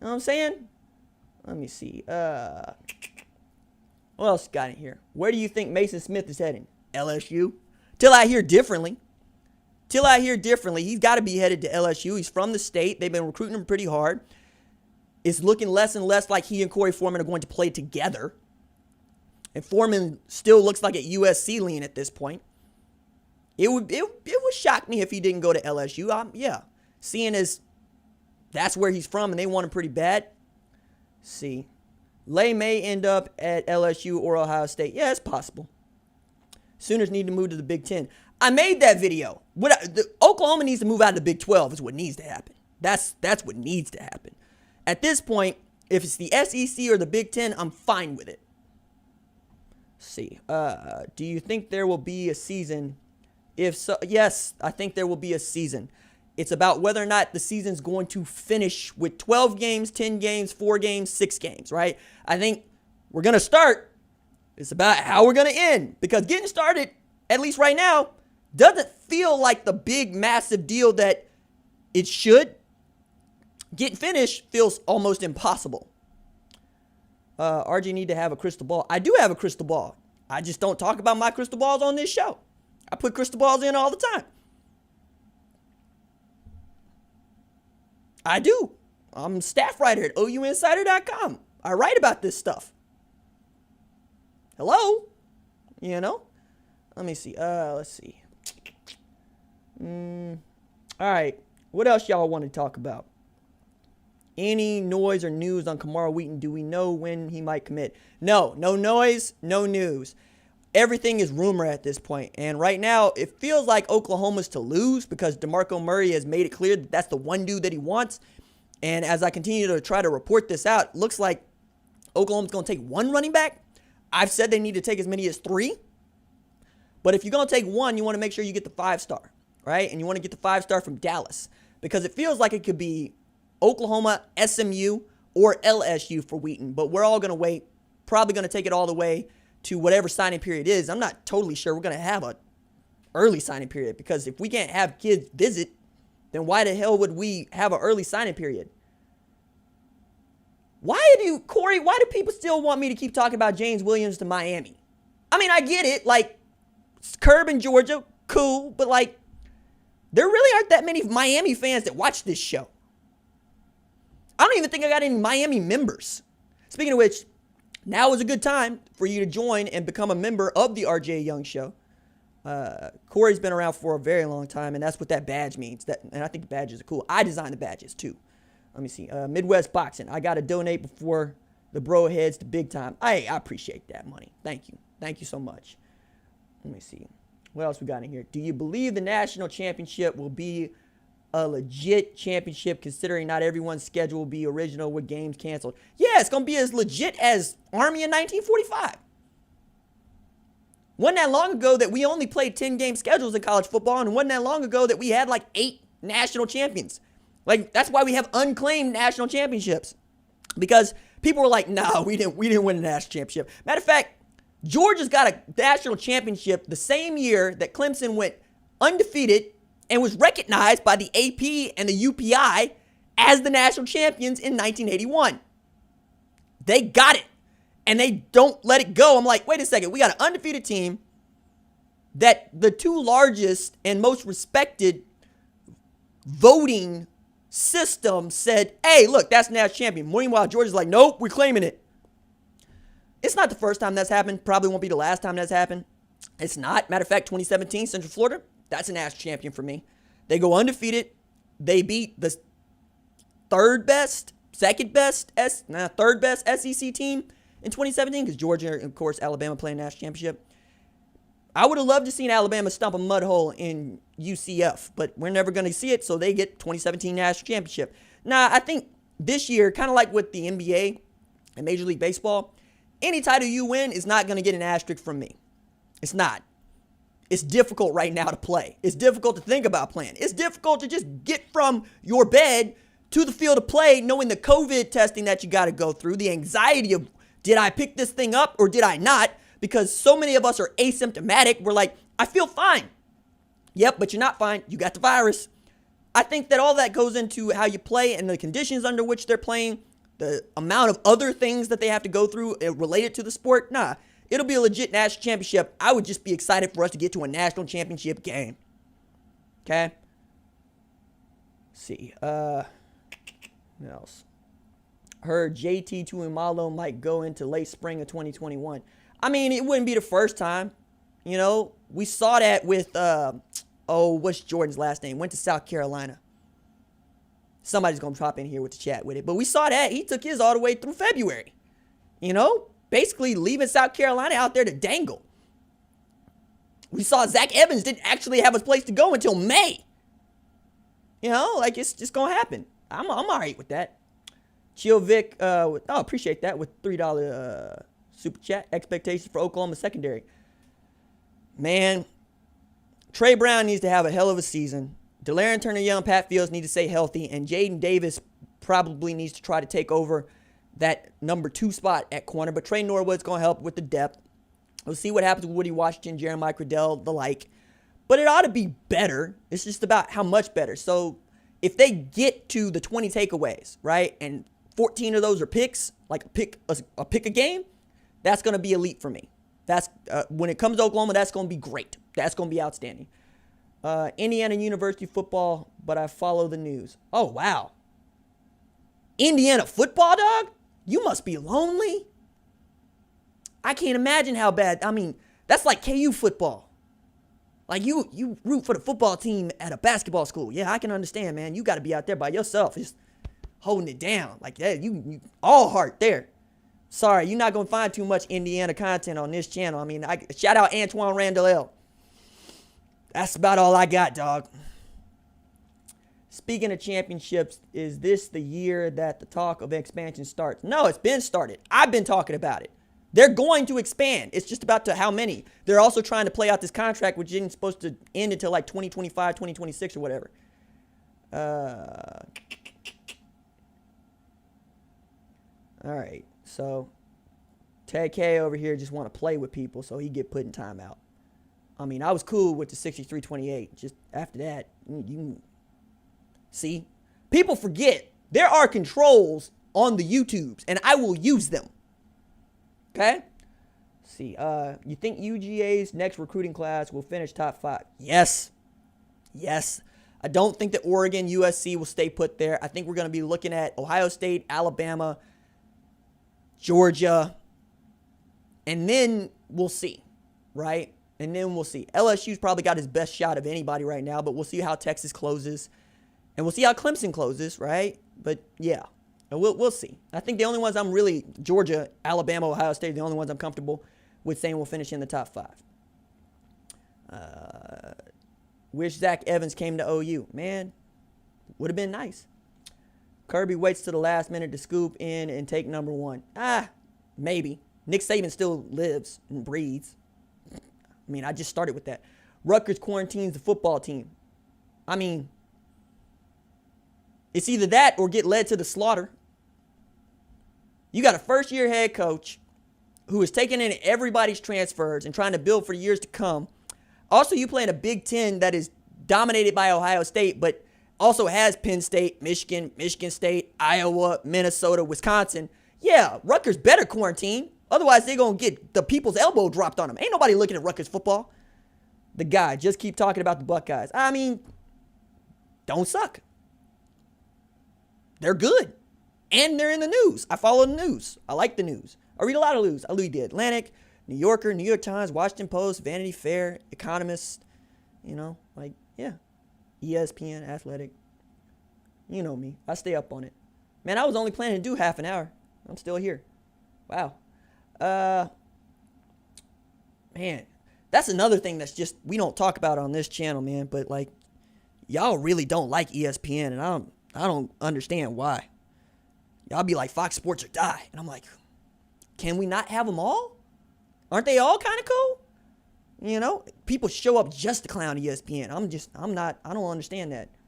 know what I'm saying? Let me see. What else got in here? Where do you think Mason Smith is heading? LSU? Till I hear differently. He's got to be headed to LSU. He's from the state. They've been recruiting him pretty hard. It's looking less and less like he and Corey Foreman are going to play together. And Foreman still looks like at USC lean at this point. It would shock me if he didn't go to LSU. Yeah. Seeing as that's where he's from and they want him pretty bad. See. Lay may end up at LSU or Ohio State. Yeah, it's possible. Sooners need to move to the Big Ten. I made that video. Oklahoma needs to move out of the Big 12 is what needs to happen. That's what needs to happen. At this point, if it's the SEC or the Big Ten, I'm fine with it. Let's see. Do you think there will be a season? If so, yes, I think there will be a season. It's about whether or not the season's going to finish with 12 games, 10 games, 4 games, 6 games, right? I think we're going to start. It's about how we're going to end. Because getting started, at least right now, doesn't feel like the big, massive deal that it should. Getting finished feels almost impossible. RG need to have a crystal ball. I do have a crystal ball. I just don't talk about my crystal balls on this show. I put crystal balls in all the time. I do. I'm a staff writer at OUinsider.com. I write about this stuff. Hello? You know? Let me see. Let's see. All right. What else y'all want to talk about? Any noise or news on Kamara Wheaton? Do we know when he might commit? No noise, no news. Everything is rumor at this point. And right now, it feels like Oklahoma's to lose because DeMarco Murray has made it clear that that's the one dude that he wants. And as I continue to try to report this out, it looks like Oklahoma's going to take one running back. I've said they need to take as many as 3. But if you're going to take one, you want to make sure you get the 5-star, right? And you want to get the 5-star from Dallas because it feels like it could be Oklahoma, SMU, or LSU for Wheaton. But we're all going to wait. Probably going to take it all the way to whatever signing period is. I'm not totally sure we're going to have an early signing period because if we can't have kids visit, then why the hell would we have an early signing period? Corey, why do people still want me to keep talking about James Williams to Miami? I mean, I get it. Like, Kirby in Georgia, cool. But, like, there really aren't that many Miami fans that watch this show. I don't even think I got any Miami members. Speaking of which, now is a good time for you to join and become a member of the RJ Young Show. Corey's been around for a very long time, and that's what that badge means. And I think the badges are cool. I designed the badges, too. Let me see. Midwest Boxing. I got to donate before the bro heads to big time. I appreciate that money. Thank you. Thank you so much. Let me see. What else we got in here? Do you believe the national championship will be a legit championship considering not everyone's schedule will be original with games canceled? Yeah, it's going to be as legit as Army in 1945. Wasn't that long ago that we only played 10-game schedules in college football, and wasn't that long ago that we had like 8 national champions. Like, that's why we have unclaimed national championships. Because people were like, no, we didn't win a national championship. Matter of fact, Georgia's got a national championship the same year that Clemson went undefeated and was recognized by the AP and the UPI as the national champions in 1981. They got it. And they don't let it go. I'm like, wait a second. We got an undefeated team that the 2 largest and most respected voting system said, hey, look, that's national champion. Meanwhile, Georgia's like, nope, we're claiming it. It's not the first time that's happened. Probably won't be the last time that's happened. It's not. Matter of fact, 2017, Central Florida, that's a national champion for me. They go undefeated. They beat the third best SEC team in 2017 because Georgia and, of course, Alabama playing national championship. I would have loved to seen Alabama stomp a mud hole in UCF, but we're never going to see it, so they get 2017 national championship. Now, I think this year, kind of like with the NBA and Major League Baseball, any title you win is not going to get an asterisk from me. It's not. It's difficult right now to play. It's difficult to think about playing. It's difficult to just get from your bed to the field of play knowing the COVID testing that you got to go through, the anxiety of, did I pick this thing up or did I not? Because so many of us are asymptomatic. We're like, I feel fine. Yep, but you're not fine. You got the virus. I think that all that goes into how you play and the conditions under which they're playing. the amount of other things that they have to go through related to the sport, nah. It'll be a legit national championship. I would just be excited for us to get to a national championship game. Okay? Let's see. What else? Heard JT Tuimalo might go into late spring of 2021. I mean, it wouldn't be the first time. You know, we saw that with, what's Jordan's last name? Went to South Carolina. Somebody's going to drop in here with the chat with it. But we saw that. He took his all the way through February. You know, basically leaving South Carolina out there to dangle. We saw Zach Evans didn't actually have a place to go until May. You know, like it's just going to happen. I'm all right with that. Chill Vic, appreciate that with $3 super chat. Expectations for Oklahoma secondary. Man, Trey Brown needs to have a hell of a season. De'Aaron Turner-Young, Pat Fields need to stay healthy, and Jaden Davis probably needs to try to take over that number 2 spot at corner. But Trey Norwood's going to help with the depth. We'll see what happens with Woody Washington, Jeremiah Cradell, the like. But it ought to be better. It's just about how much better. So if they get to the 20 takeaways, right, and 14 of those are picks, like a pick a game, that's going to be elite for me. That's when it comes to Oklahoma, that's going to be great. That's going to be outstanding. Indiana University football, but I follow the news. Oh, wow. Indiana football, dog? You must be lonely. I can't imagine how bad. I mean, that's like KU football. Like you root for the football team at a basketball school. Yeah, I can understand, man. You got to be out there by yourself, just holding it down. Like, yeah, you all heart there. Sorry, you're not going to find too much Indiana content on this channel. I mean, shout out Antoine Randall. That's about all I got, dog. Speaking of championships, is this the year that the talk of expansion starts? No, it's been started. I've been talking about it. They're going to expand. It's just about to how many. They're also trying to play out this contract, which isn't supposed to end until like 2025, 2026 or whatever. All right. So, Ted K over here just want to play with people, so he get put in timeout. I mean, I was cool with the 63-28. Just after that, you see, people forget there are controls on the YouTubes, and I will use them. Okay? Let's see, you think UGA's next recruiting class will finish top 5? Yes. Yes. I don't think that Oregon, USC will stay put there. I think we're going to be looking at Ohio State, Alabama, Georgia, and then we'll see, right? And then we'll see. LSU's probably got his best shot of anybody right now, but we'll see how Texas closes. And we'll see how Clemson closes, right? But, yeah, we'll see. I think the only ones I'm really, Georgia, Alabama, Ohio State, the only ones I'm comfortable with saying will finish in the top 5. Wish Zach Evans came to OU. Man, would have been nice. Kirby waits to the last minute to scoop in and take number 1. Maybe. Nick Saban still lives and breathes. I mean, I just started with that. Rutgers quarantines the football team. I mean, it's either that or get led to the slaughter. You got a first-year head coach who is taking in everybody's transfers and trying to build for years to come. Also, you play in a Big Ten that is dominated by Ohio State, but also has Penn State, Michigan, Michigan State, Iowa, Minnesota, Wisconsin. Yeah, Rutgers better quarantine. Otherwise, they're going to get the people's elbow dropped on them. Ain't nobody looking at Rutgers football. The guy, just keep talking about the Buckeyes. I mean, don't suck. They're good. And they're in the news. I follow the news. I like the news. I read a lot of news. I read the Atlantic, New Yorker, New York Times, Washington Post, Vanity Fair, Economist. You know, like, yeah. ESPN, Athletic. You know me. I stay up on it. Man, I was only planning to do half an hour. I'm still here. Wow. Man, that's another thing that's just, we don't talk about on this channel, man, but like, y'all really don't like ESPN, and I don't understand why. Y'all be like, Fox Sports or die. And I'm like, can we not have them all? Aren't they all kind of cool? You know, people show up just to clown ESPN. I don't understand that.